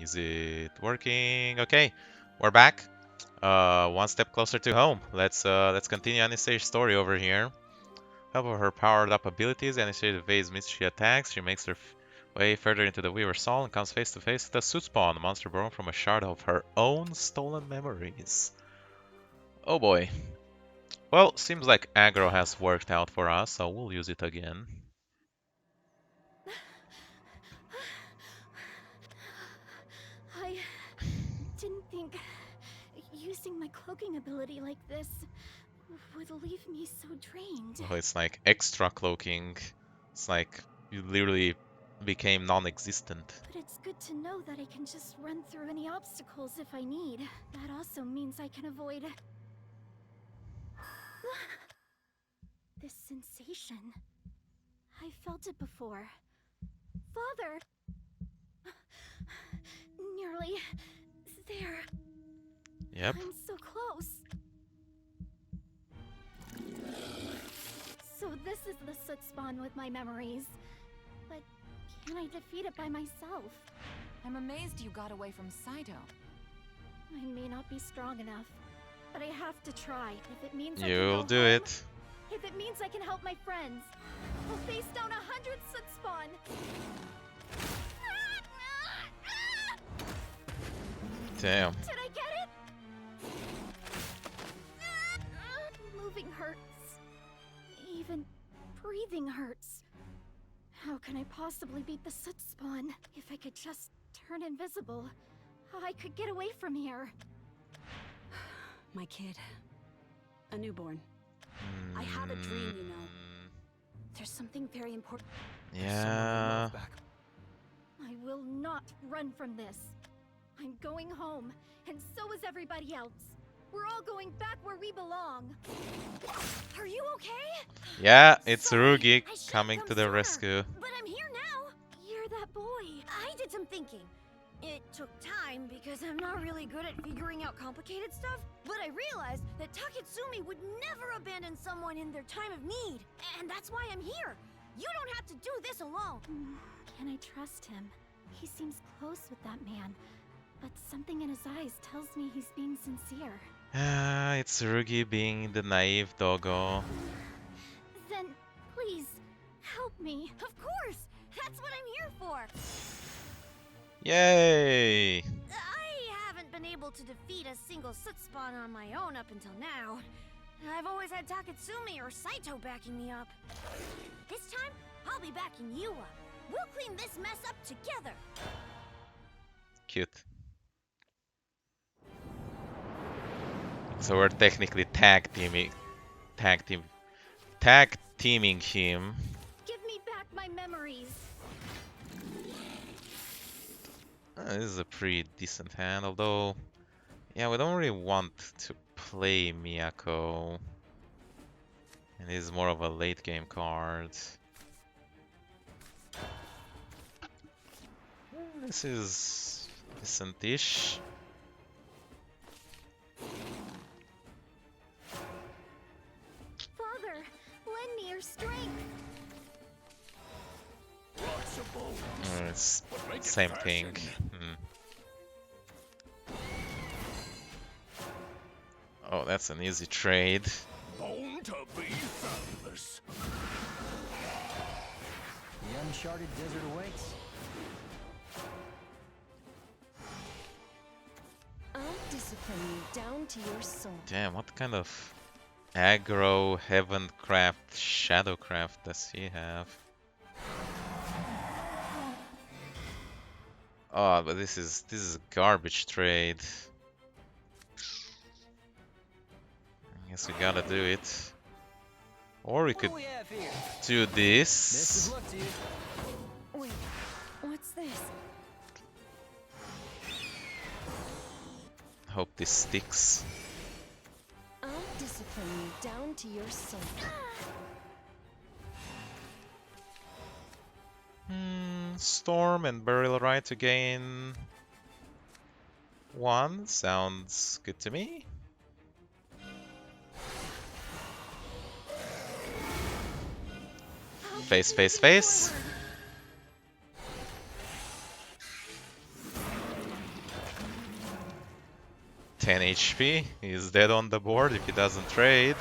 Is it working? Okay, we're back. One step closer to home. Let's continue Anisage's story over here. Help of her powered up abilities, Anisage evades mystery attacks. She makes her way further into the Weaver's Hall and comes face to face with the Suit Spawn, a monster born from a shard of her own stolen memories. Oh boy. Well, seems like aggro has worked out for us, so we'll use it again. I didn't think using my cloaking ability like this would leave me so drained. Oh, it's like extra cloaking. It's like you literally became non-existent. But it's good to know that I can just run through any obstacles if I need. That also means I can avoid this sensation. I felt it before. Father! Nearly there. Yep. I'm so close. So this is the soot spawn with my memories. But can I defeat it by myself? I'm amazed you got away from Saito. I may not be strong enough, but I have to try. If it means You'll I can do go home, it. if it means I can help my friends, I'll face down 100 soot spawn. Damn. Did I get it? Moving hurts. Even breathing hurts. How can I possibly beat the soot spawn? If I could just turn invisible, I could get away from here. My kid. A newborn. I had a dream, you know. There's something very important. Yeah. I will not run from this. I'm going home, and so is everybody else. We're all going back where we belong. Are you okay? Yeah, it's Sorry, Rugi I should've coming come to the sooner. rescue. But I'm here now. You're that boy. I did some thinking. It took time because I'm not really good at figuring out complicated stuff. But I realized that Taketsumi would never abandon someone in their time of need. And that's why I'm here. You don't have to do this alone. Can I trust him? He seems close with that man, but something in his eyes tells me he's being sincere. Ah, it's Rugi being the naive doggo. Then, please, help me. Of course. That's what I'm here for. Yay! I haven't been able to defeat a single soot spawn on my own up until now. I've always had Taketsumi or Saito backing me up. This time, I'll be backing you up. We'll clean this mess up together. Cute. So we're technically tag teaming him. Give me back my memories. This is a pretty decent hand, although yeah, we don't really want to play Miyako. And this is more of a late game card. This is decent-ish. Father, lend me your strength. It's same thing. Oh, that's an easy trade. Born to be thunderous. The uncharted desert awaits. I'll discipline you down to your soul. Damn, what kind of aggro, heavencraft, shadowcraft does he have? Oh, but this is a garbage trade. I guess we gotta do it. Or we What could do we have here? do Best this. of luck to you. Wait, what's this? Hope this sticks. I'll discipline you down to your soul. Storm and Burial Rite to gain 1 sounds good to me. Face, face, face. 10 HP. He's dead on the board if he doesn't trade.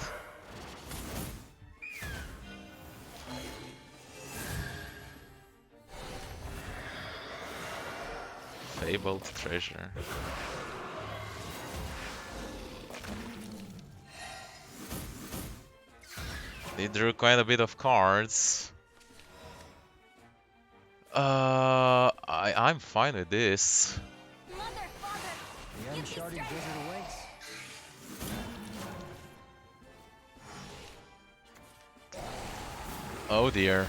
Fabled treasure. They drew quite a bit of cards. I'm fine with this. Mother, father, The uncharted desert awaits. Oh dear.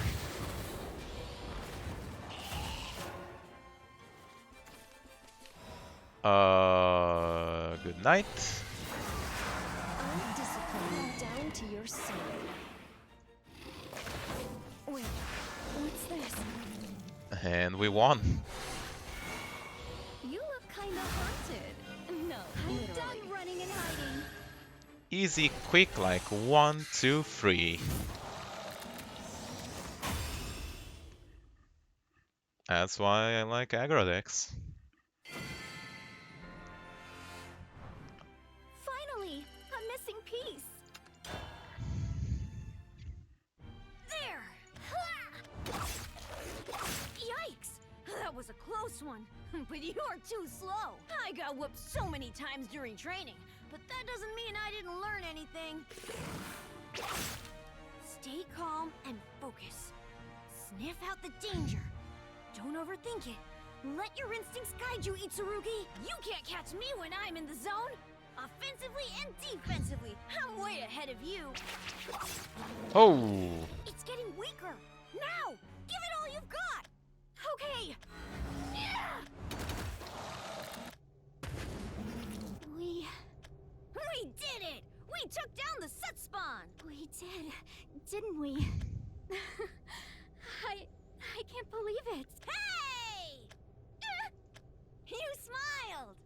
Good night. Undisciplined down to your soul. Wait, what's this? And we won. You look kinda haunted. No, I'm done running and hiding. Easy, quick, like 1, 2, 3. That's why I like aggro decks. Finally, a missing piece. there! Yikes! That was a close one. But you are too slow. I got whooped so many times during training, but that doesn't mean I didn't learn anything. Stay calm and focus. Sniff out the danger. Don't overthink it. Let your instincts guide you, Itsurugi. You can't catch me when I'm in the zone. Offensively and defensively, I'm way ahead of you. Oh! It's getting weaker. Now, give it all you've got. Okay. We did it! We took down the Sut Spawn! We did, didn't we? I can't believe it. Hey! You smiled!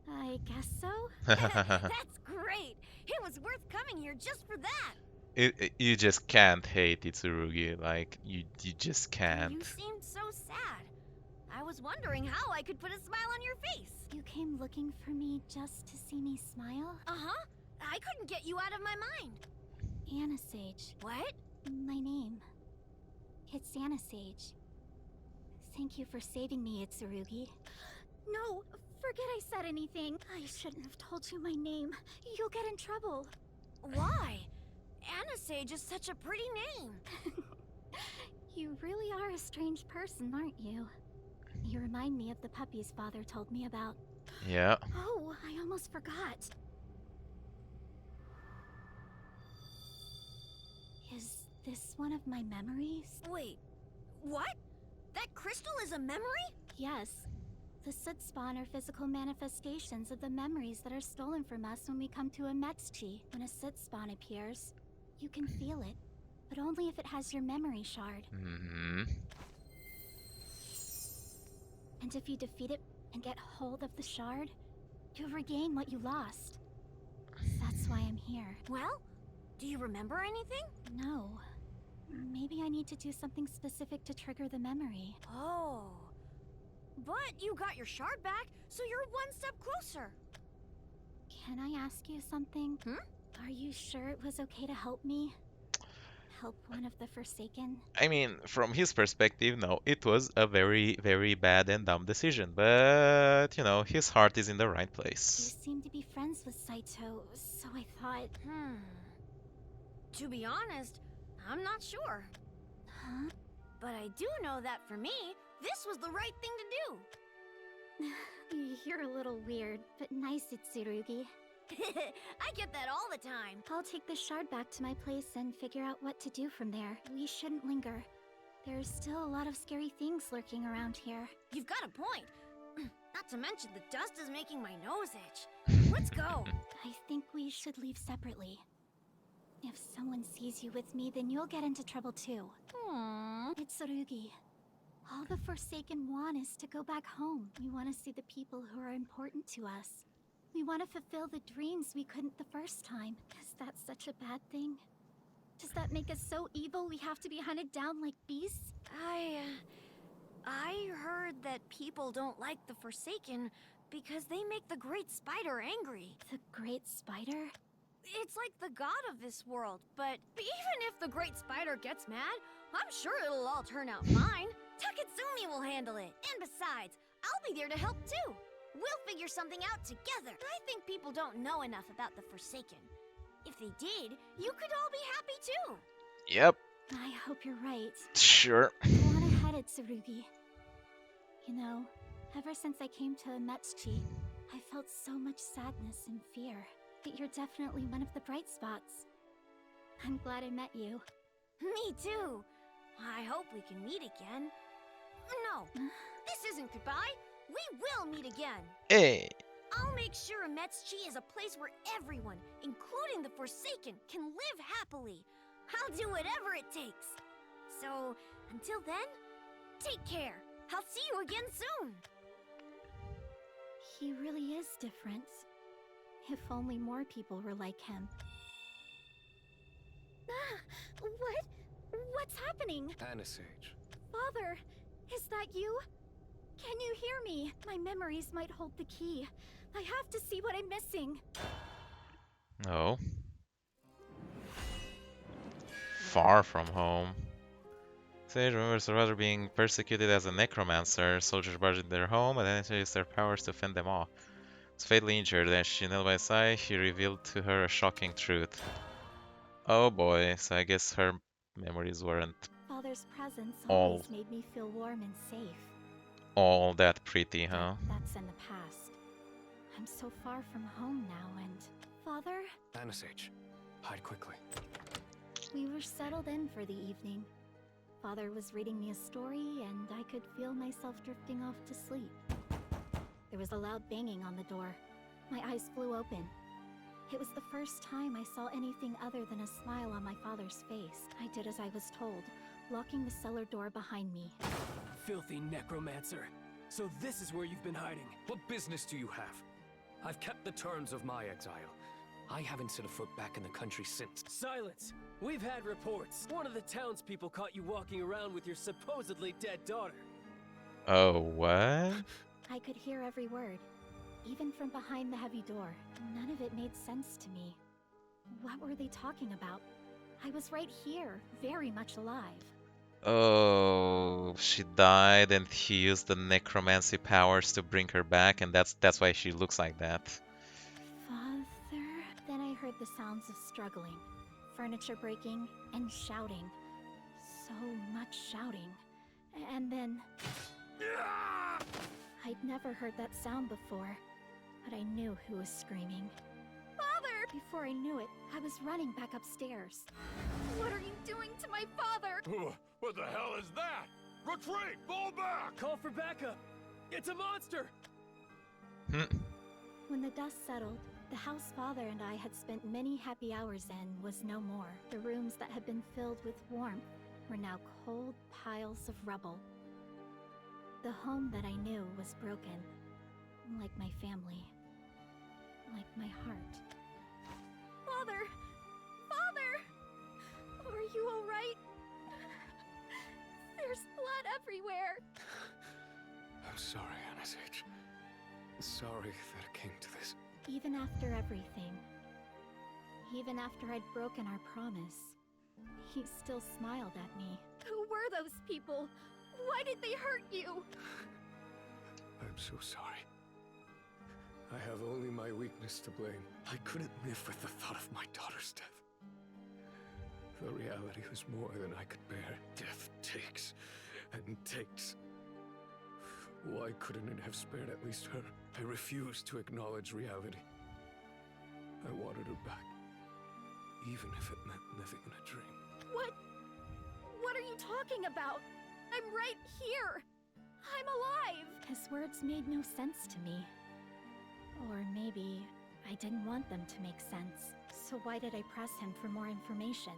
I guess so. That's great! It was worth coming here just for that! You just can't hate Itsurugi, like, you just You can't. seemed so sad. I was wondering how I could put a smile on your face. You came looking for me just to see me smile? Uh-huh. I couldn't get you out of my mind. Anisage. What? My name. It's Anisage. Thank you for saving me, Itsurugi. No, forget I said anything. I shouldn't have told you my name. You'll get in trouble. Why? Anisage is such a pretty name. You really are a strange person, aren't you? You remind me of the puppies Father told me about. Yeah. Oh, I almost forgot. Is this one of my memories? Wait, what? That crystal is a memory? Yes. The Soot Spawn are physical manifestations of the memories that are stolen from us when we come to a Metsuchi. When a Soot Spawn appears, you can feel it, but only if it has your memory shard. Mm-hmm. And if you defeat it and get hold of the shard, you regain what you lost. That's why I'm here. Well, do you remember anything? No. Maybe I need to do something specific to trigger the memory. Oh. But you got your shard back, so you're one step closer. Can I ask you something? Hmm? Are you sure it was okay to help me? Help one of the Forsaken? I mean, from his perspective, no, it was a very, very bad and dumb decision, but, you know, his heart is in the right You place. seem to be friends with Saito, so I thought... To be honest, I'm not sure. Huh? But I do know that for me, this was the right thing to do. You're a little weird, but nice, Itsurugi. I get that all the time. I'll take the shard back to my place and figure out what to do from there. We shouldn't linger. There's still a lot of scary things lurking around here. You've got a point. Not to mention the dust is making my nose itch. Let's go. I think we should leave separately. If someone sees you with me, then you'll get into trouble too. Aww. Itsurugi, all the Forsaken want is to go back home. We want to see the people who are important to us. We want to fulfill the dreams we couldn't the first time. Is that such a bad thing? Does that make us so evil we have to be hunted down like beasts? I heard that people don't like the Forsaken because they make the Great Spider angry. The Great Spider? It's like the god of this world, but even if the Great Spider gets mad, I'm sure it'll all turn out fine. Taketsumi will handle it. And besides, I'll be there to help too. We'll figure something out together. I think people don't know enough about the Forsaken. If they did, you could all be happy too. Yep, I hope you're right. sure. Go on ahead, Tsurugi. You know, ever since I came to Metsuchi, I felt so much sadness and fear. But you're definitely one of the bright spots. I'm glad I met you. Me too. I hope we can meet again. No, this isn't goodbye. We will meet again. Hey. I'll make sure Metsuchi is a place where everyone, including the Forsaken, can live happily. I'll do whatever it takes. So, until then, take care. I'll see you again soon. He really is different. If only more people were like him. What's happening? Anisage. Father, is that you? Can you hear me? My memories might hold the key. I have to see what I'm missing. Oh. Far from home. Sage remembers her brother being persecuted as a necromancer. Soldiers barged into their home and then used their powers to fend them off. Was fatally injured. As she knelt by his side, he revealed to her a shocking truth. Oh boy, so I guess her memories weren't Father's presence All- always made me feel warm and safe. all that pretty, huh? That's in the past. I'm so far from home now and... Father? Anisage. Hide quickly. We were settled in for the evening. Father was reading me a story and I could feel myself drifting off to sleep. There was a loud banging on the door. My eyes flew open. It was the first time I saw anything other than a smile on my father's face. I did as I was told, locking the cellar door behind me. Filthy necromancer. So this is where you've been hiding. What business do you have? I've kept the terms of my exile. I haven't set a foot back in the country since. Silence! We've had reports. One of the townspeople caught you walking around with your supposedly dead daughter. Oh, what? I could hear every word, even from behind the heavy door. None of it made sense to me. What were they talking about? I was right here, very much alive. Oh, she died and he used the necromancy powers to bring her back, and that's why she looks like that. Father? Then I heard the sounds of struggling, furniture breaking, and shouting. So much shouting. And then... I'd never heard that sound before, but I knew who was screaming. Father! Before I knew it, I was running back upstairs. What are you doing to my father? What the hell is that? Retreat! Fall back! Call for backup! It's a monster! When the dust settled, the house Father and I had spent many happy hours in was no more. The rooms that had been filled with warmth were now cold piles of rubble. The home that I knew was broken, like my family, like my heart. Father! Father! Are you alright? There's blood everywhere! I'm sorry, Anisage. Sorry that it came to this. Even after everything, even after I'd broken our promise, he still smiled at me. Who were those people? Why did they hurt you? I'm so sorry. I have only my weakness to blame. I couldn't live with the thought of my daughter's death. The reality was more than I could bear. Death takes and takes. Why couldn't it have spared at least her? I refused to acknowledge reality. I wanted her back, even if it meant living in a dream. What are you talking about? I'm right here! I'm alive! His words made no sense to me. Or maybe I didn't want them to make sense. So why did I press him for more information?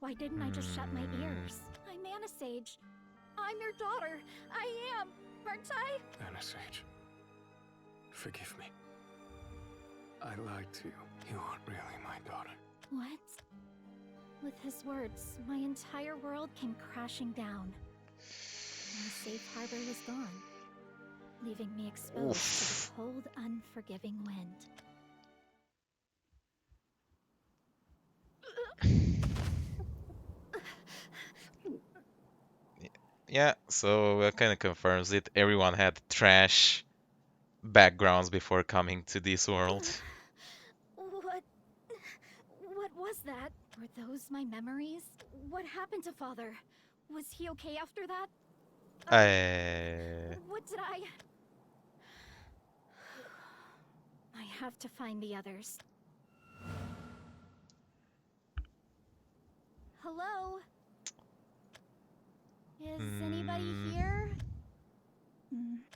Why didn't I just shut my ears? I'm Anisage. I'm your daughter. I am, aren't I? Anisage, forgive me. I lied to you. You aren't really my daughter. What? With his words, my entire world came crashing down. My safe harbor was gone. leaving me exposed Oof. to the cold, unforgiving wind. Yeah, so that kind of confirms it. Everyone had trash backgrounds before coming to this world. What was that? Were those my memories? What happened to Father? Was he okay after that? What did I have to find the others. Hello? Is anybody here?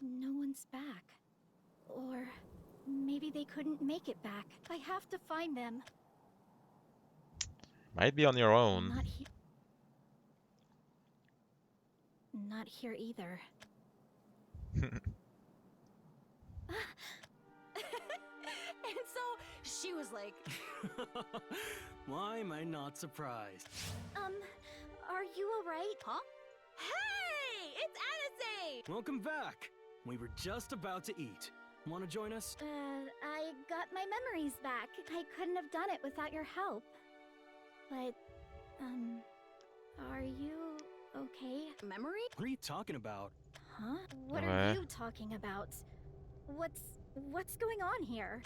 No one's back. Or maybe they couldn't make it back. I have to find them. Might be on your own. Not here either. And so she was like, Why am I not surprised? Are you alright? huh? Hey, it's Anisage! Welcome back. We were just about to eat. Want to join us? I got my memories back. I couldn't have done it without your help. But, are you okay? Memory? What are you talking about? Huh? What are you talking about? What's going on here?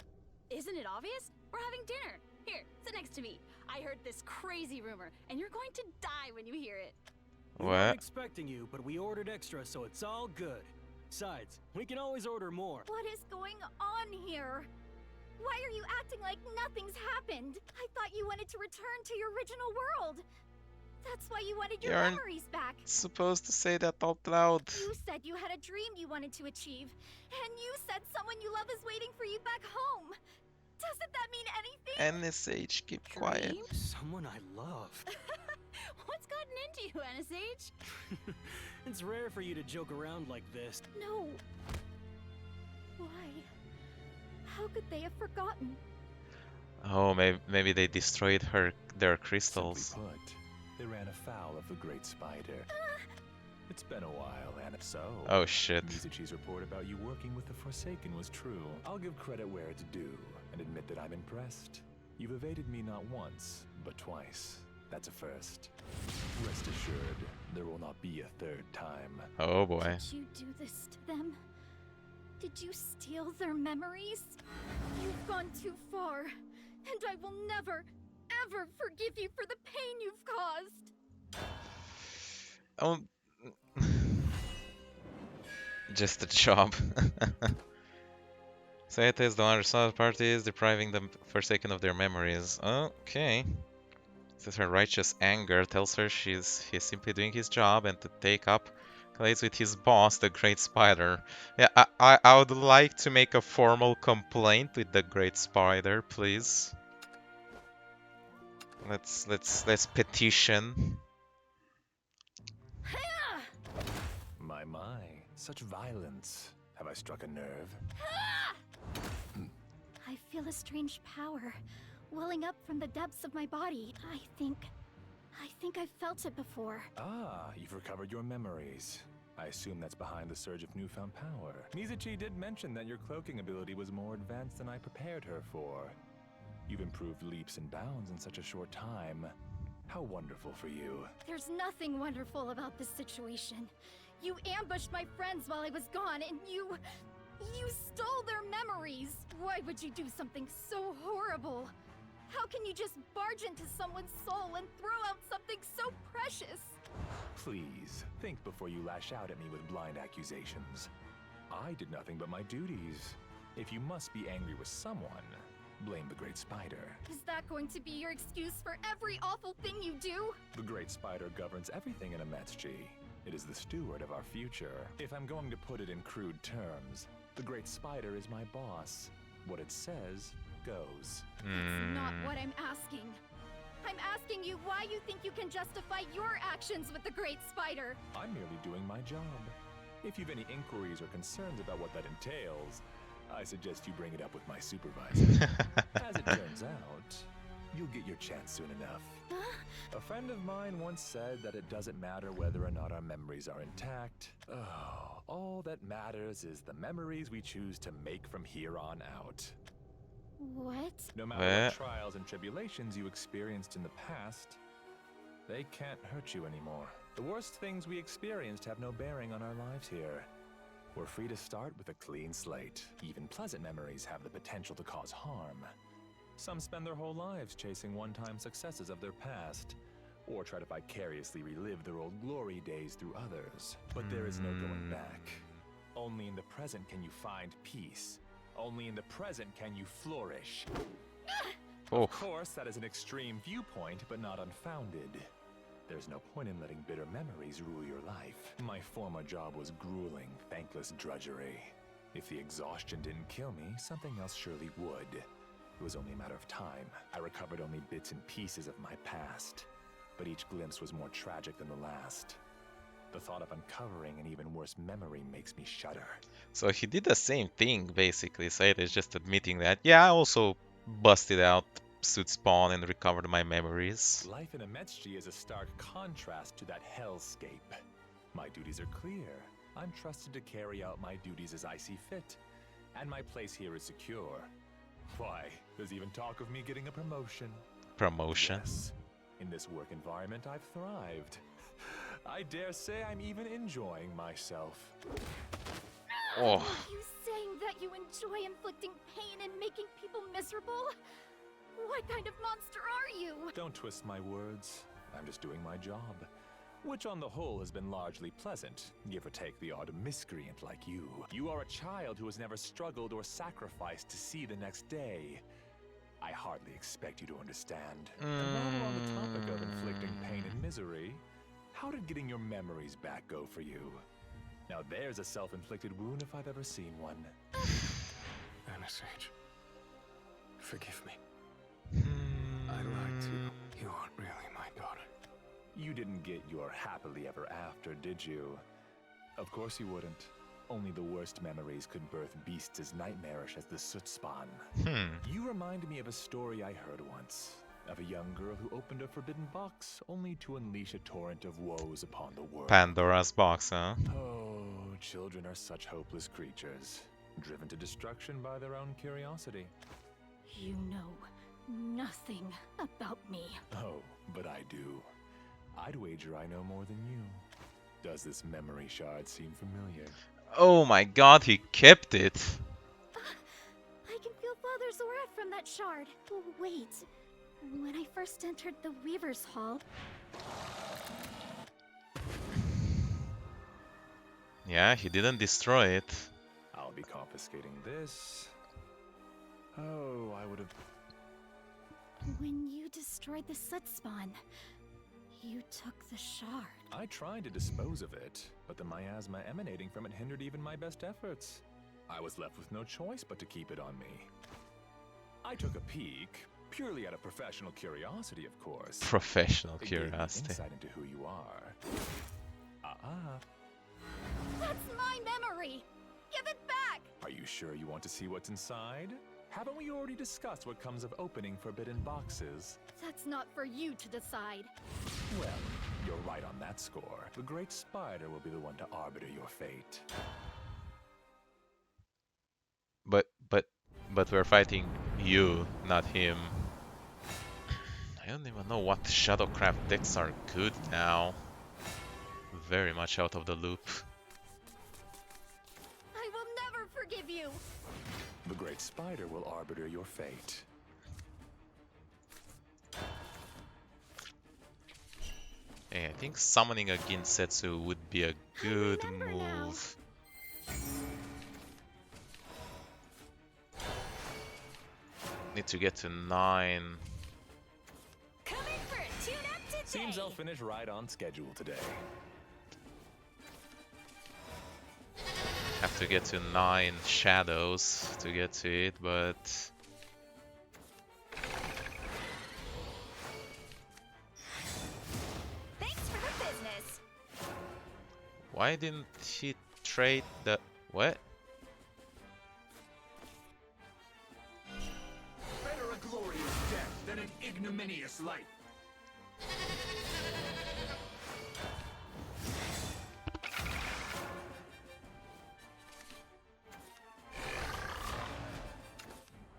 Isn't it obvious? We're having dinner. Here, sit next to me. I heard this crazy rumor, and you're going to die when you hear it. We weren't What? expecting you, but we ordered extra, so it's all good. Besides, we can always order more. What is going on here? Why are you acting like nothing's happened? I thought you wanted to return to your original world. That's why you wanted your You aren't memories back. supposed to say that out loud. You said you had a dream you wanted to achieve. And you said someone you love is waiting for you back home. Doesn't that mean anything? Anisage, keep quiet. Dream? Someone I love. What's gotten into you, Anisage? It's rare for you to joke around like this. No. Why? How could they have forgotten? Oh, maybe they destroyed their crystals. Simply put, they ran afoul of the Great Spider. It's been a while, and if so, Oh shit. Anisage's report about you working with the Forsaken was true. I'll give credit where it's due, and admit that I'm impressed. You've evaded me not once, but twice. That's a first. Rest assured, there will not be a third time. Oh boy. Did you do this to them? Did you steal their memories? You've gone too far, and I will never, ever forgive you for the pain you've caused. Oh. Just a job. Sayata is the one responsible party is depriving the Forsaken of their memories. Okay. Says her righteous anger tells her he's simply doing his job and to take up collides with his boss, the Great Spider. Yeah, I would like to make a formal complaint with the Great Spider, please. Let's petition. My, such violence. Have I struck a nerve? I feel a strange power welling up from the depths of my body. I think I've felt it before. Ah, you've recovered your memories. I assume that's behind the surge of newfound power. Mizuchi did mention that your cloaking ability was more advanced than I prepared her for. You've improved leaps and bounds in such a short time. How wonderful for you. There's nothing wonderful about this situation. You ambushed my friends while I was gone, and you stole their memories. Why would you do something so horrible? How can you just barge into someone's soul and throw out something so precious? Please, think before you lash out at me with blind accusations. I did nothing but my duties. If you must be angry with someone, blame the Great Spider. Is that going to be your excuse for every awful thing you do? The Great Spider governs everything in Ametsuchi. It is the steward of our future. If I'm going to put it in crude terms, the Great Spider is my boss. What it says, goes. That's not what I'm asking. I'm asking you why you think you can justify your actions with the Great Spider. I'm merely doing my job. If you've any inquiries or concerns about what that entails, I suggest you bring it up with my supervisor. As it turns out, You'll get your chance soon enough. A friend of mine once said that it doesn't matter whether or not our memories are intact. Oh, all that matters is the memories we choose to make from here on out. What? No matter what trials and tribulations you experienced in the past, they can't hurt you anymore. The worst things we experienced have no bearing on our lives here. We're free to start with a clean slate. Even pleasant memories have the potential to cause harm. Some spend their whole lives chasing one-time successes of their past, or try to vicariously relive their old glory days through others. But there is no going back. Only in the present can you find peace. Only in the present can you flourish. Of course, that is an extreme viewpoint, but not unfounded. There's no point in letting bitter memories rule your life. My former job was grueling, thankless drudgery. If the exhaustion didn't kill me, something else surely would. It was only a matter of time. I recovered only bits and pieces of my past, but each glimpse was more tragic than the last. The thought of uncovering an even worse memory makes me shudder. So he did the same thing, basically. Said is just admitting that, yeah, I also busted out Suit Spawn and recovered my memories. Life in Anisage is a stark contrast to that hellscape. My duties are clear. I'm trusted to carry out my duties as I see fit, and my place here is secure. Why, there's even talk of me getting a promotion. Promotion? Yes. In this work environment, I've thrived. I dare say I'm even enjoying myself. Oh. Are you saying that you enjoy inflicting pain and making people miserable? What kind of monster are you? Don't twist my words. I'm just doing my job, which on the whole has been largely pleasant, give or take the odd miscreant like you. You are a child who has never struggled or sacrificed to see the next day. I hardly expect you to understand. And while we're on the topic of inflicting pain and misery, how did getting your memories back go for you? Now there's a self-inflicted wound if I've ever seen one. Anisage, forgive me. I lied to you. You aren't really my daughter. You didn't get your happily ever after, did you? Of course you wouldn't. Only the worst memories could birth beasts as nightmarish as the soot spawn. You remind me of a story I heard once, of a young girl who opened a forbidden box only to unleash a torrent of woes upon the world. Pandora's box, huh? Oh, children are such hopeless creatures, driven to destruction by their own curiosity. You know nothing about me. Oh, but I do. I'd wager I know more than you. Does this memory shard seem familiar? Oh my god, he kept it! I can feel Father's aura from that shard. Wait, when I first entered the Weaver's Hall... Yeah, he didn't destroy it. I'll be confiscating this. Oh, I would have... When you destroyed the soot spawn, you took the shard. I tried to dispose of it, but the miasma emanating from it hindered even my best efforts. I was left with no choice but to keep it on me. I took a peek, purely out of professional curiosity, of course. Professional It gave me curiosity. insight into who you are. That's my memory! Give it back! Are you sure you want to see what's inside? Haven't we already discussed what comes of opening forbidden boxes? That's not for you to decide. Well, you're right on that score. The Great Spider will be the one to arbiter your fate. But we're fighting you, not him. I don't even know what Shadowcraft decks are good now. Very much out of the loop. I will never forgive you! The Great Spider will arbiter your fate. Hey, I think summoning a Ginsetsu would be a good move. Need to get to 9. Coming for a tune-up today. Seems I'll finish right on schedule today. Have to get to 9 shadows to get to it, but... Thanks for the business. Why didn't he trade the... what? Better a glorious death than an ignominious ignominious life.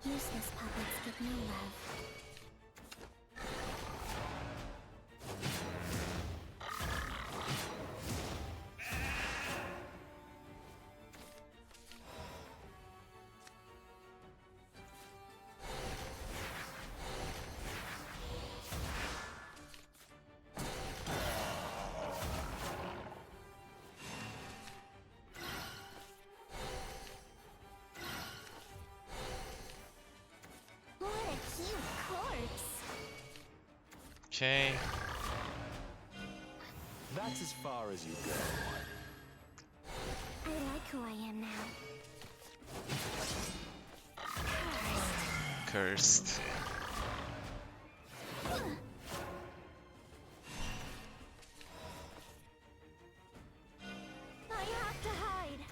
Useless puppets get no love. What a cute corpse. Okay. That's as far as you go. I like who I am now. Cursed. I have to hide.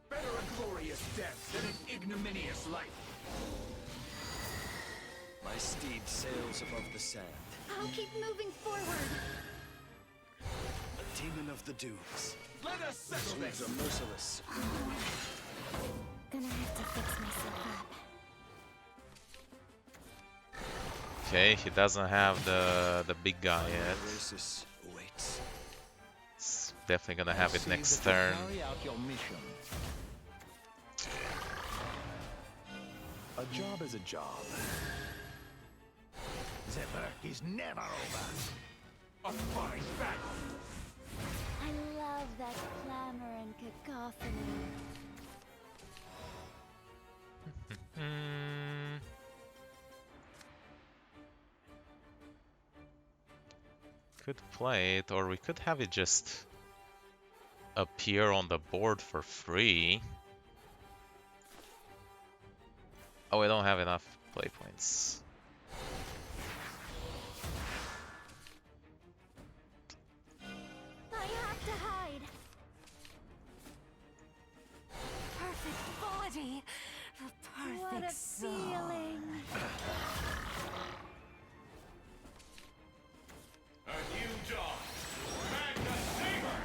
Better a glorious death than an ignominious life. My steed sails above the sand. I'll keep moving forward. A demon of the dunes. Let us settle These this. are merciless. Gonna have to fix myself up. Okay, he doesn't have the big guy yet. Oasis awaits. It's definitely gonna have it See next that you turn. carry out your mission. A job is a job. The work is never over. A fine battle. I love that clamor and cacophony. Hmm. Could play it, or we could have it just appear on the board for free. Oh, we don't have enough play points. I have to hide. Perfect body. The perfect What a soul. feeling. A new dawn. Magna Saber.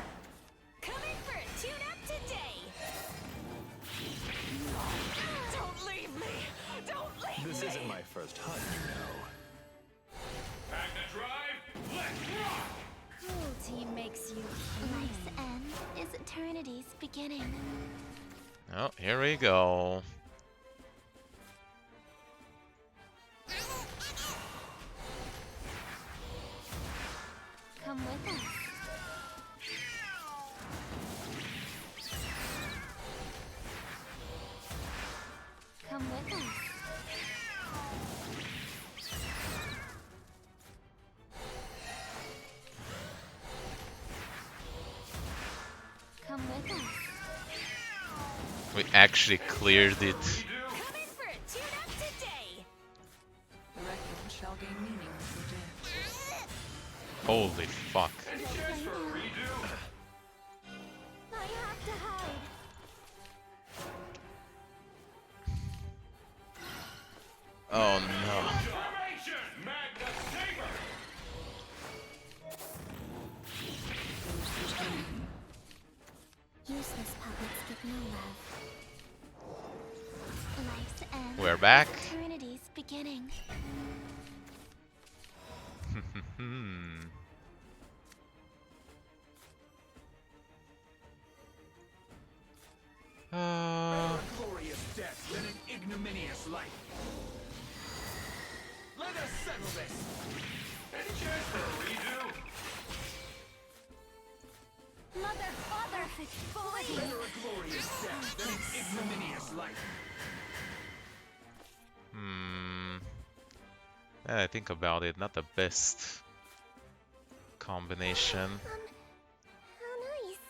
Coming for a tune-up today. Don't leave me. Don't leave This me. isn't my first hunt, you know. Magna Drive. Let's rock. Cruelty makes you life's end is eternity's beginning. Oh, here we go. Come with us. Come with us. Come with us. We actually cleared it. Coming for a tune-up today. The record shall gain meaning with your death. Holy fuck. Any chance for a redo? I have to hide. Oh no. Formation. Magna Saber. Useless puppets get no love. Life's end. We're back. Eternity's beginning. Hmm. Better a glorious death than an ignominious life. Let us settle this. Any chance for a redo? Mother, father, body. Better a glorious death than an ignominious life. Now that I think about it, not the best combination. How nice.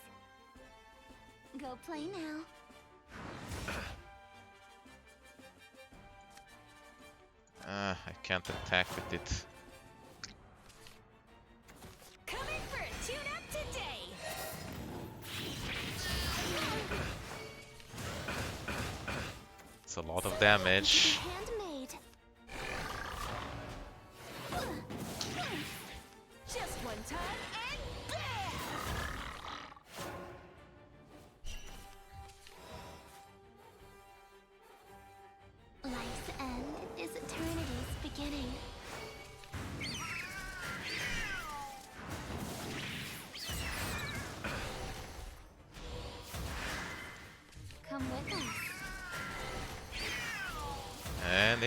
Go play now. I can't attack with it. Coming for a tune-up today. It's a lot of damage. Handmade.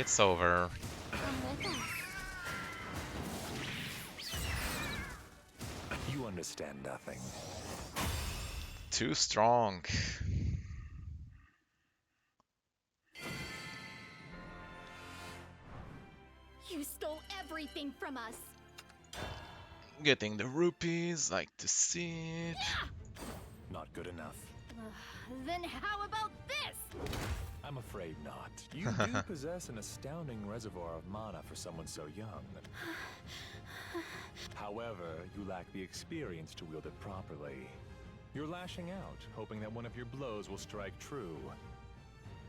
It's over. Come with us. You understand nothing. Too strong. You stole everything from us. Getting the rupees, like to see it. Not good enough. Then how about this? I'm afraid not. You do possess an astounding reservoir of mana for someone so young. However, you lack the experience to wield it properly. You're lashing out, hoping that one of your blows will strike true.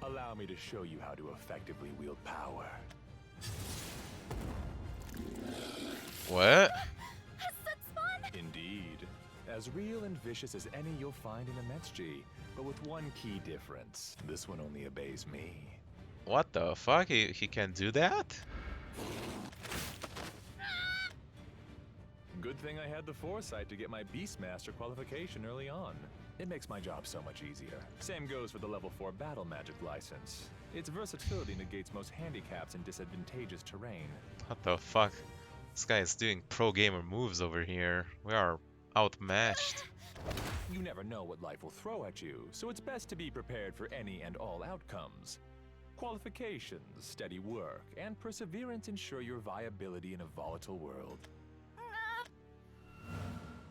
Allow me to show you how to effectively wield power. What? Indeed. As real and vicious as any you'll find in Anisage, but with one key difference. This one only obeys me. What the fuck? He can do that? Good thing I had the foresight to get my Beastmaster qualification early on. It makes my job so much easier. Same goes for the level 4 battle magic license. Its versatility negates most handicaps in disadvantageous terrain. What the fuck? This guy is doing pro gamer moves over here. We are outmatched. You never know what life will throw at you, so it's best to be prepared for any and all outcomes. Qualifications, steady work, and perseverance ensure your viability in a volatile world.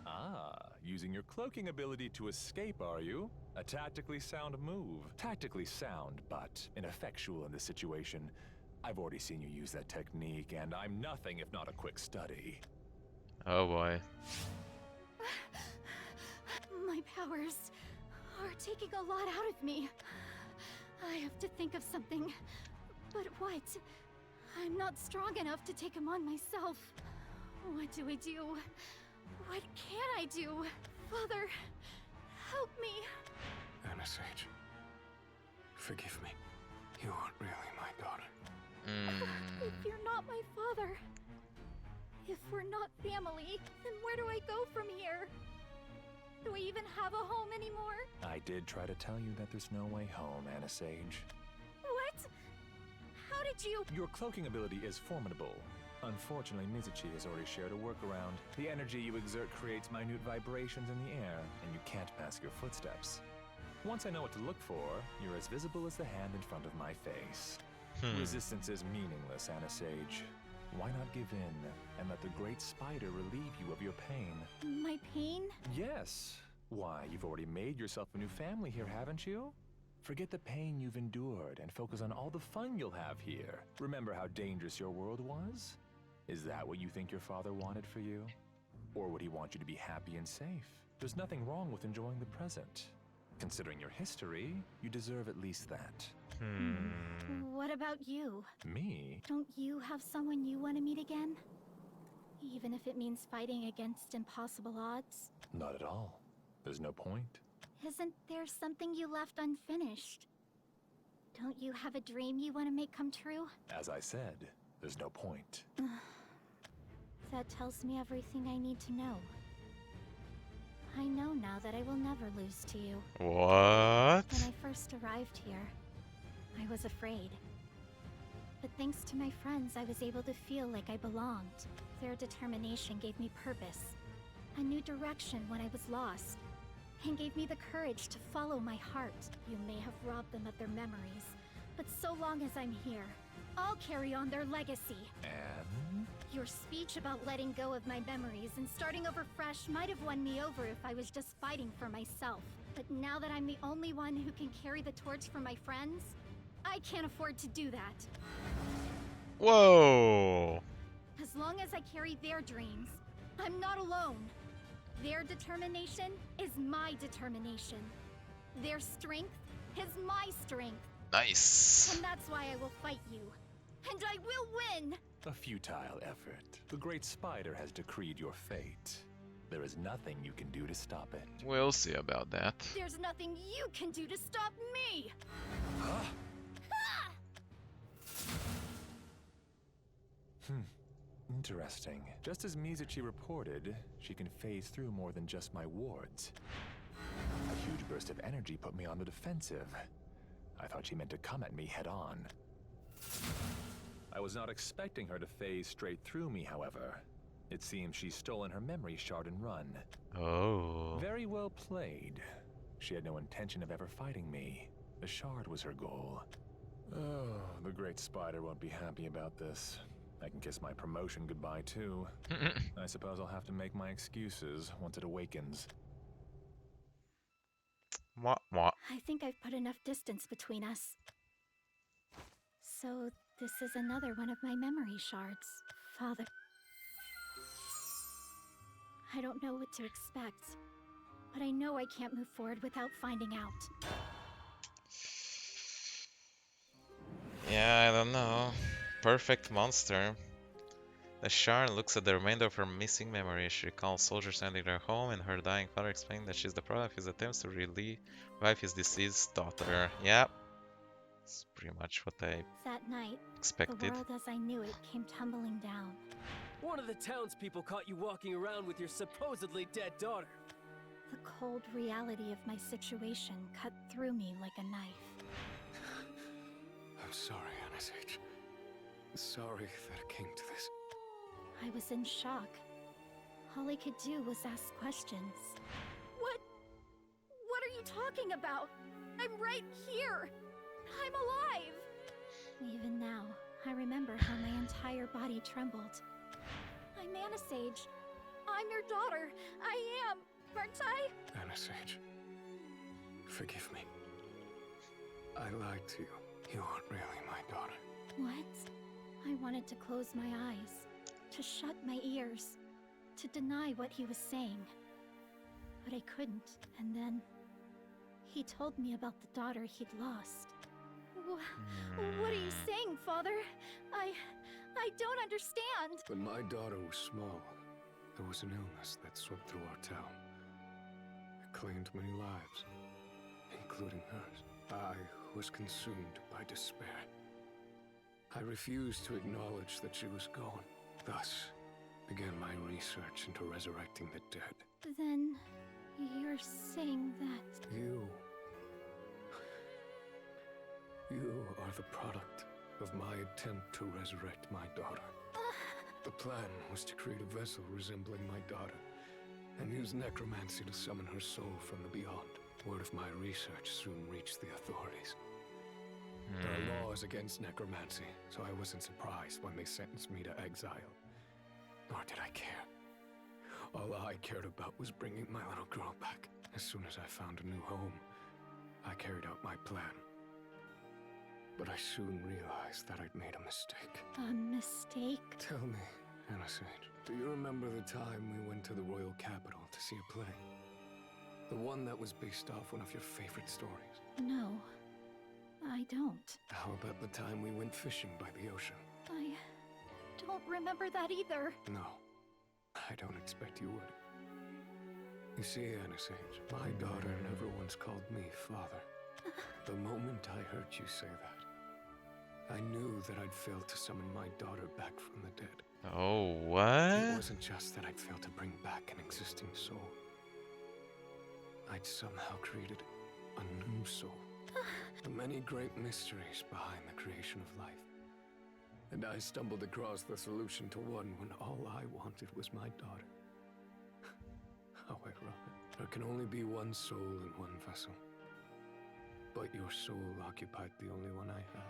Ah, using your cloaking ability to escape, are you? A tactically sound move. Tactically sound, but ineffectual in this situation. I've already seen you use that technique, and I'm nothing if not a quick study. Oh boy. My powers are taking a lot out of me. I have to think of something. But what? I'm not strong enough to take him on myself. What do I do? What can I do? Father, help me. Anisage, forgive me. You aren't really my daughter. If you're not my father, if we're not family, then where do I go from here? Do I even have a home anymore? I did try to tell you that there's no way home, Anisage. What? How did you... Your cloaking ability is formidable. Unfortunately, Mizuchi has already shared a workaround. The energy you exert creates minute vibrations in the air, and you can't mask your footsteps. Once I know what to look for, you're as visible as the hand in front of my face. Resistance is meaningless, Anisage. Why not give in and let the great spider relieve you of your pain? My pain? Yes. Why, you've already made yourself a new family here, haven't you? Forget the pain you've endured and focus on all the fun you'll have here. Remember how dangerous your world was? Is that what you think your father wanted for you? Or would he want you to be happy and safe? There's nothing wrong with enjoying the present. Considering your history, you deserve at least that. What about you? Me? Don't you have someone you want to meet again? Even if it means fighting against impossible odds? Not at all. There's no point. Isn't there something you left unfinished? Don't you have a dream you want to make come true? As I said, there's no point. That tells me everything I need to know. I know now that I will never lose to you. What? When I first arrived here, I was afraid. But thanks to my friends, I was able to feel like I belonged. Their determination gave me purpose, a new direction when I was lost, and gave me the courage to follow my heart. You may have robbed them of their memories, but so long as I'm here, I'll carry on their legacy. And? Your speech about letting go of my memories and starting over fresh might have won me over if I was just fighting for myself. But now that I'm the only one who can carry the torch for my friends, I can't afford to do that. Whoa! As long as I carry their dreams, I'm not alone. Their determination is my determination. Their strength is my strength. Nice. And that's why I will fight you. And I will win! A futile effort. The Great Spider has decreed your fate. There is nothing you can do to stop it. We'll see about that. There's nothing you can do to stop me! Huh? Interesting. Just as Mizuchi reported, she can phase through more than just my wards. A huge burst of energy put me on the defensive. I thought she meant to come at me head on. I was not expecting her to phase straight through me, however. It seems she's stolen her memory shard and run. Oh. Very well played. She had no intention of ever fighting me. The shard was her goal. Oh, the Great Spider won't be happy about this. I can kiss my promotion goodbye, too. I suppose I'll have to make my excuses once it awakens. What? What? I think I've put enough distance between us. So, this is another one of my memory shards, Father. I don't know what to expect, but I know I can't move forward without finding out. Yeah, I don't know. Perfect monster. The shard looks at the remainder of her missing memory. She recalls soldiers entering her home and her dying father explaining that she's the product of his attempts to revive his deceased daughter. Yep. That's pretty much what I That night, expected. the world as I knew it came tumbling down. One of the townspeople caught you walking around with your supposedly dead daughter. The cold reality of my situation cut through me like a knife. I'm sorry, Anisage. Sorry that it came to this. I was in shock. All I could do was ask questions. What are you talking about? I'm right here! I'm alive! Even now, I remember how my entire body trembled. I'm Anisage. I'm your daughter. I am, aren't I? Anisage, forgive me. I lied to you. You aren't really my daughter. What? I wanted to close my eyes, to shut my ears, to deny what he was saying. But I couldn't, and then he told me about the daughter he'd lost. What are you saying, Father? I don't understand. When my daughter was small, there was an illness that swept through our town. It claimed many lives, including hers. I was consumed by despair. I refused to acknowledge that she was gone. Thus began my research into resurrecting the dead. Then you're saying that... You are the product of my attempt to resurrect my daughter. The plan was to create a vessel resembling my daughter and use necromancy to summon her soul from the beyond. Word of my research soon reached the authorities. There are laws against necromancy, so I wasn't surprised when they sentenced me to exile. Nor did I care. All I cared about was bringing my little girl back. As soon as I found a new home, I carried out my plan. But I soon realized that I'd made a mistake. A mistake? Tell me, Anisage, do you remember the time we went to the royal capital to see a play? The one that was based off one of your favorite stories? No, I don't. How about the time we went fishing by the ocean? I don't remember that either. No, I don't expect you would. You see, Anisage, my daughter never once called me father. The moment I heard you say that, I knew that I'd failed to summon my daughter back from the dead. Oh, It what? wasn't just that I'd failed to bring back an existing soul. I'd somehow created a new soul. The many great mysteries behind the creation of life. And I stumbled across the solution to one when all I wanted was my daughter. How ironic. There can only be one soul in one vessel. But your soul occupied the only one I had.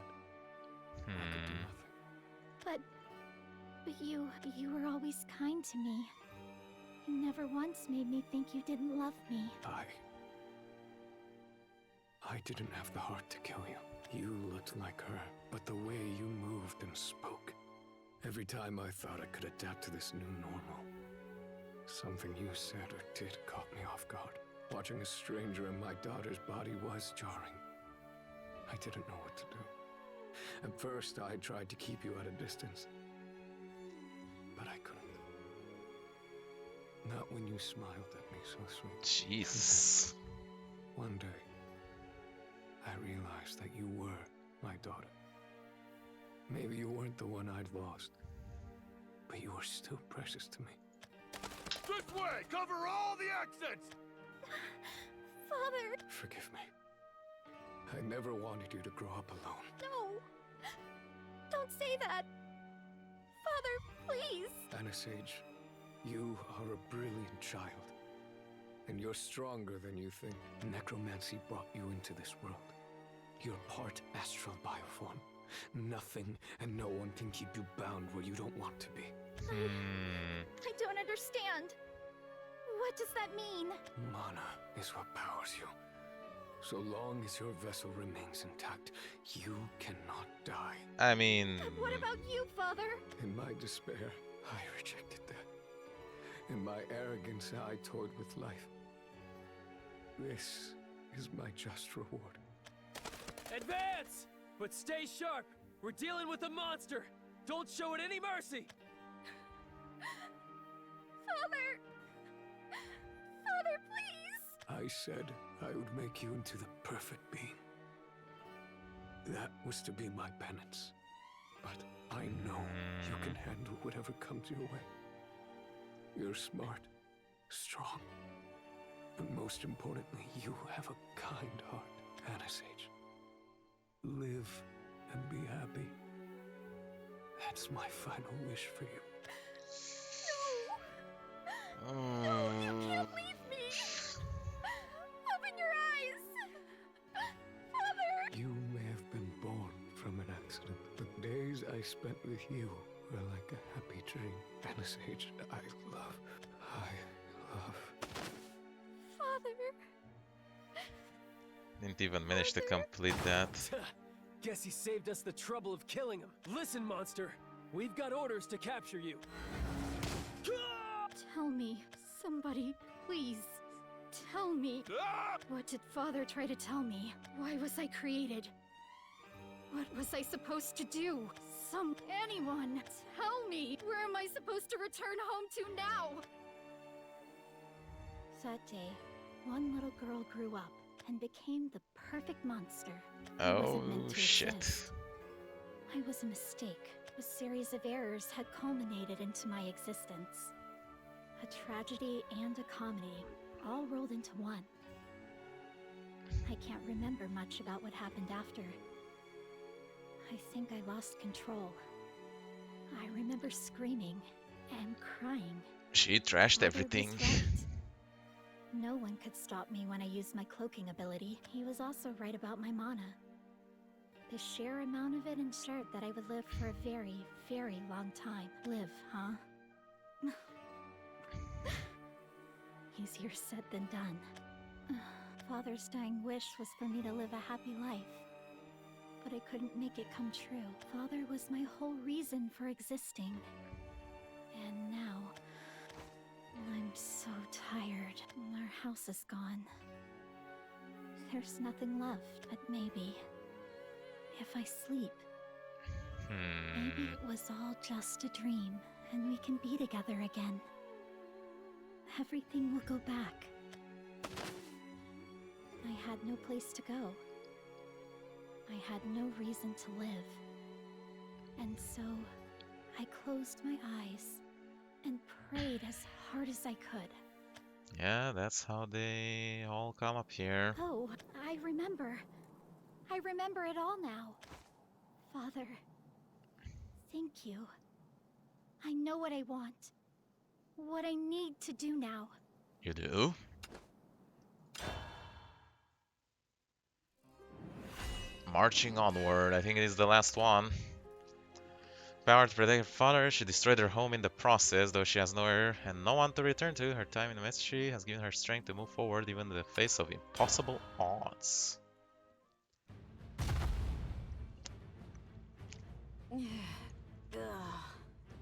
I could do nothing. But you were always kind to me. You never once made me think you didn't love me. I didn't have the heart to kill you. You looked like her, but the way you moved and spoke. Every time I thought I could adapt to this new normal, something you said or did caught me off guard. Watching a stranger in my daughter's body was jarring. I didn't know what to do. At first, I tried to keep you at a distance. But I couldn't. Not when you smiled at me so sweet. Jeez. One day, I realized that you were my daughter. Maybe you weren't the one I'd lost, but you were still precious to me. This way! Cover all the exits! Father! Forgive me. I never wanted you to grow up alone. No! Don't Don't say that! Father, please! Anisage, you are a brilliant child. And you're stronger than you think. Necromancy brought you into this world. You're part astral bioform. Nothing and no one can keep you bound where you don't want to be. I don't understand. What does that mean? Mana is what powers you. So long as your vessel remains intact, you cannot die. I mean... What about you, Father? In my despair, I rejected that. In my arrogance, I toyed with life. This is my just reward. Advance! But stay sharp! We're dealing with a monster! Don't show it any mercy! Father! Father, please! I said I would make you into the perfect being. That was to be my penance. But I know you can handle whatever comes your way. You're smart, strong, but most importantly, you have a kind heart, Anisage. Live and be happy. That's my final wish for you. No, you can't leave me! Open your eyes! Father! You may have been born from an accident, but days I spent with you were like a happy dream. Anisage, I love. Father... Didn't even manage to complete that. Guess he saved us the trouble of killing him. Listen, monster. We've got orders to capture you. Tell me, somebody, please. Tell me. What did Father try to tell me? Why was I created? What was I supposed to do? Anyone, tell me! Where am I supposed to return home to now? That day, one little girl grew up and became the perfect monster. I wasn't meant to shit. exist. I was a mistake. A series of errors had culminated into my existence. A tragedy and a comedy, all rolled into one. I can't remember much about what happened after. I think I lost control. I remember screaming and crying. She trashed Father everything. was right. No one could stop me when I used my cloaking ability. He was also right about my mana. The sheer amount of it ensured that I would live for a very, very long time. Live, huh? Easier said than done. Father's dying wish was for me to live a happy life. But I couldn't make it come true. Father was my whole reason for existing. And now... I'm so tired. Our house is gone. There's nothing left, but maybe... if I sleep... maybe it was all just a dream, and we can be together again. Everything will go back. I had no place to go. I had no reason to live. And so, I closed my eyes and prayed as hard as I could. Yeah, that's how they all come up here. Oh, I remember. I remember it all now. Father, thank you. I know what I want. What I need to do now. You do? Marching onward, I think it is the last one. Power to protect her father, she destroyed her home in the process, though she has no heir and no one to return to. Her time in the ministry has given her strength to move forward even in the face of impossible odds.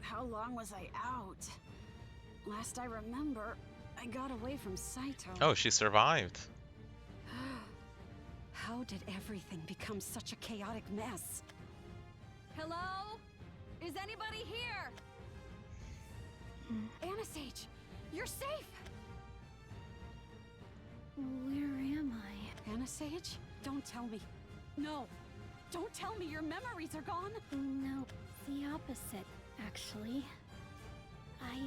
How long was I out? Last I remember, I got away from Saito. Oh, she survived. How did everything become such a chaotic mess? Hello? Is anybody here? Anisage, you're safe! Where am I? Anisage? Don't tell me. No! Don't tell me your memories are gone! No, the opposite, actually. I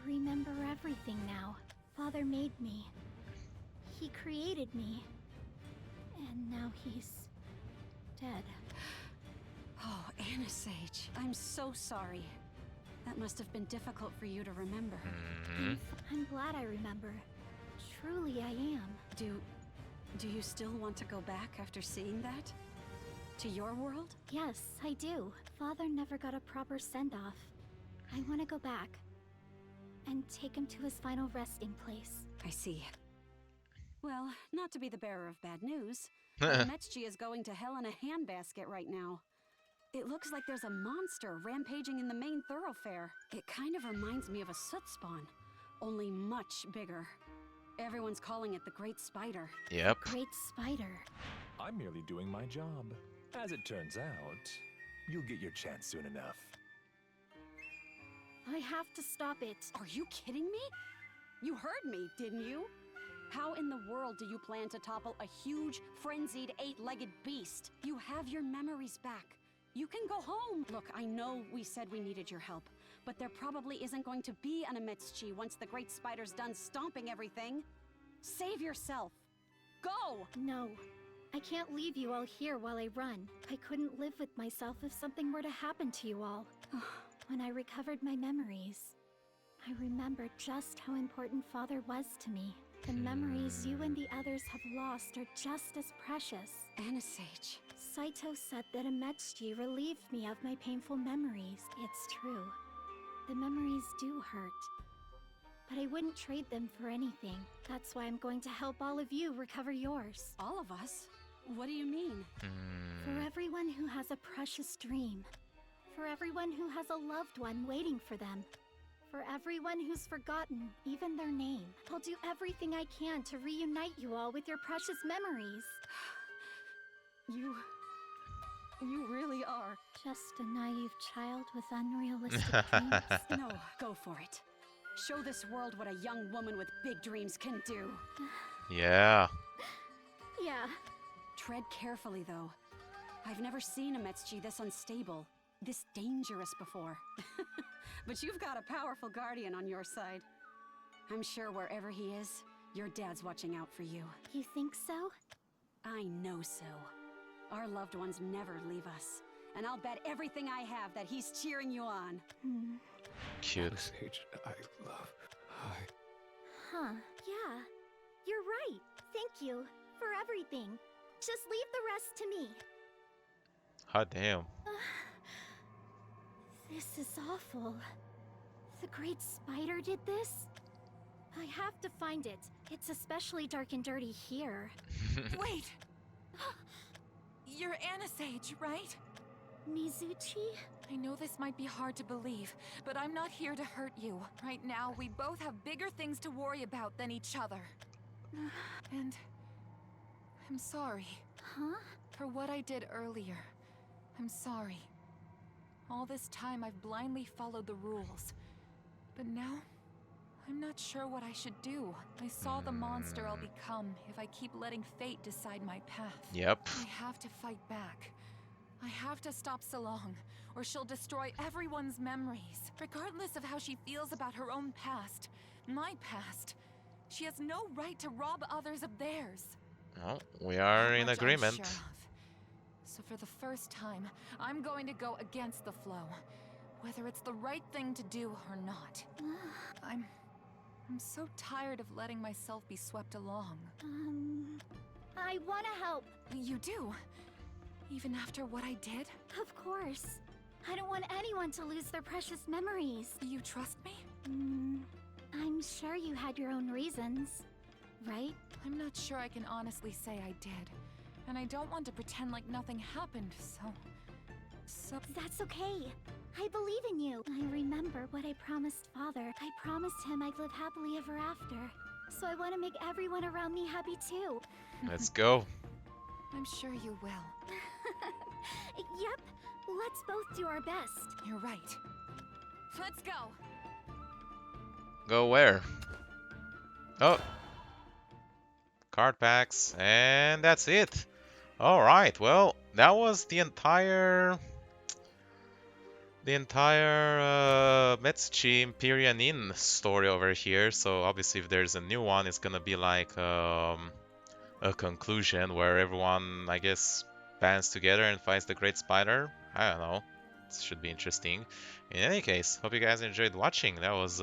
remember everything now. Father made me. He created me. And now he's... dead. Oh, Anisage, I'm so sorry. That must have been difficult for you to remember. I'm glad I remember. Truly, I am. Do you still want to go back after seeing that? To your world? Yes, I do. Father never got a proper send-off. I want to go back and take him to his final resting place. I see. Well, not to be the bearer of bad news, but Ametchi is going to hell in a handbasket right now. It looks like there's a monster rampaging in the main thoroughfare. It kind of reminds me of a soot spawn, only much bigger. Everyone's calling it the Great Spider. Yep. Great Spider. I'm merely doing my job. As it turns out, you'll get your chance soon enough. I have to stop it. Are you kidding me? You heard me, didn't you? How in the world do you plan to topple a huge, frenzied, eight-legged beast? You have your memories back. You can go home. Look, I know we said we needed your help, but there probably isn't going to be an Ametchi once the Great Spider's done stomping everything. Save yourself. Go! No. I can't leave you all here while I run. I couldn't live with myself if something were to happen to you all. When I recovered my memories, I remembered just how important Father was to me. The memories you and the others have lost are just as precious. Anisage. Saito said that Ametchi relieved me of my painful memories. It's true. The memories do hurt. But I wouldn't trade them for anything. That's why I'm going to help all of you recover yours. All of us? What do you mean? For everyone who has a precious dream. For everyone who has a loved one waiting for them. For everyone who's forgotten even their name. I'll do everything I can to reunite you all with your precious memories. You really are. Just a naive child with unrealistic dreams. No, go for it. Show this world what a young woman with big dreams can do. Yeah. Yeah. Tread carefully, though. I've never seen a Ametchi this unstable, this dangerous before. But you've got a powerful guardian on your side. I'm sure wherever he is, your dad's watching out for you. You think so? I know so. Our loved ones never leave us. And I'll bet everything I have that he's cheering you on. Cute. Anisage, I love... Huh. Yeah. You're right. Thank you for everything. Just leave the rest to me. Hot damn. This is awful. The Great Spider did this? I have to find it. It's especially dark and dirty here. Wait! You're Anisage, right? Mizuchi? I know this might be hard to believe, but I'm not here to hurt you. Right now, we both have bigger things to worry about than each other. And... I'm sorry. Huh? For what I did earlier. I'm sorry. All this time I've blindly followed the rules. But now, I'm not sure what I should do. I saw the monster I'll become if I keep letting fate decide my path. Yep. I have to fight back. I have to stop Salong, or she'll destroy everyone's memories, regardless of how she feels about her own past. My past. She has no right to rob others of theirs. Well, we are in Much I'm agreement. sure of. So for the first time, I'm going to go against the flow, whether it's the right thing to do or not. I'm so tired of letting myself be swept along. I want to help. You do? Even after what I did? Of course. I don't want anyone to lose their precious memories. You trust me? I'm sure you had your own reasons, right? I'm not sure I can honestly say I did. And I don't want to pretend like nothing happened, so... That's okay. I believe in you. I remember what I promised Father. I promised him I'd live happily ever after. So I want to make everyone around me happy too. Let's go. I'm sure you will. Yep. Let's both do our best. You're right. Let's go. Go where? Oh. Card packs. And that's it. Alright, well, that was the entire Metsuchi Empyrean Inn story over here. So obviously if there's a new one, it's gonna be like a conclusion where everyone, I guess, bands together and fights the Great Spider. I don't know. It should be interesting. In any case, hope you guys enjoyed watching. That was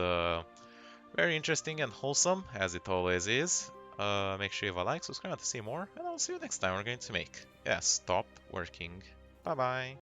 very interesting and wholesome, as it always is. Make sure you have a like, subscribe to see more, and I'll see you next time. We're going to make, yeah, stop working. Bye bye.